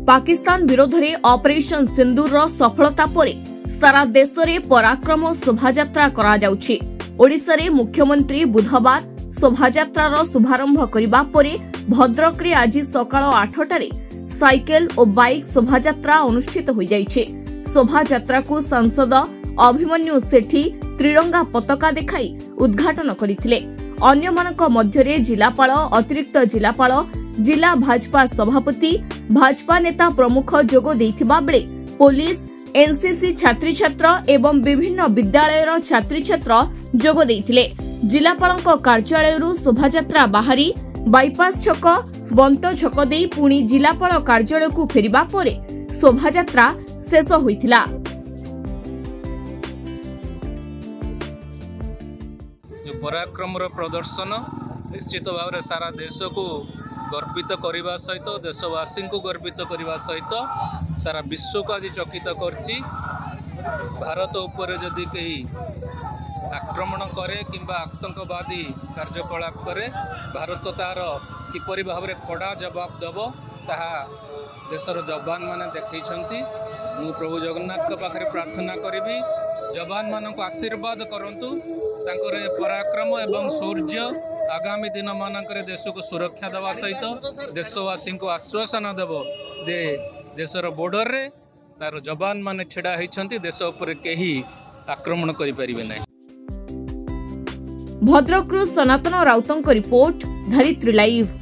पाकिस्तान विरोध में ऑपरेशन सिंदूर सफलता परे सारा देश में पराक्रम शोभायात्रा करा जाउछि। ओडिशा रे मुख्यमंत्री बुधवार शोभायात्रार शुभारंभ करबा परे भद्रक रे आज सकाळ 8टारे साइकेल और बाइक शोभायात्रा अनुष्ठित हो जाइछे। शोभायात्रा को सांसद अभिमन्यु सेठी त्रिरंगा पताका देखाई उद्घाटन करथिले। अन्यमानक मध्यरे जिलापाल, अतिरिक्त जिलापाल, जिला भाजपा सभापति, भाजपा नेता प्रमुख जोग देथिबा बेले पुलिस, एनसीसी छात्री छात्र एवं विभिन्न विद्यालयर छात्री छात्र जोग देथिले। जिलापालक कार्यालय शोभायात्रा बाहरी बाईपास छक, बंत छक दे पुणी जिलापाल कार्यालय को फेरिबा परे शोभायात्रा शेष होइथिला। पराक्रम प्रदर्शन निश्चित भाव में सारा देश को गर्वित करने सहित देशवासी को गर्वित करने सहित सारा विश्व को आज चकित करछि। भारत उपर जदि कहीं आक्रमण करे किंबा आतंकवादी कार्यकलाप करे भारत तार किपरि भाव में कड़ा जवाब देव ताहा देशर जवान माने देखैछंती। मु प्रभु जगन्नाथ के पाखरे प्रार्थना करिबी जवान मानक आशीर्वाद करंतु तांकर पराक्रम एवं शौर्य आगामी दिन मानक देश को सुरक्षा देवा सहित देशवासी को आश्वासन देव जे देशर बॉर्डर रे तार जवान माने छेड़ा होइछंती देश उपर केही आक्रमण करि परिबे नै। भद्रक सनातन राउतंक रिपोर्ट, धरित्री लाइव।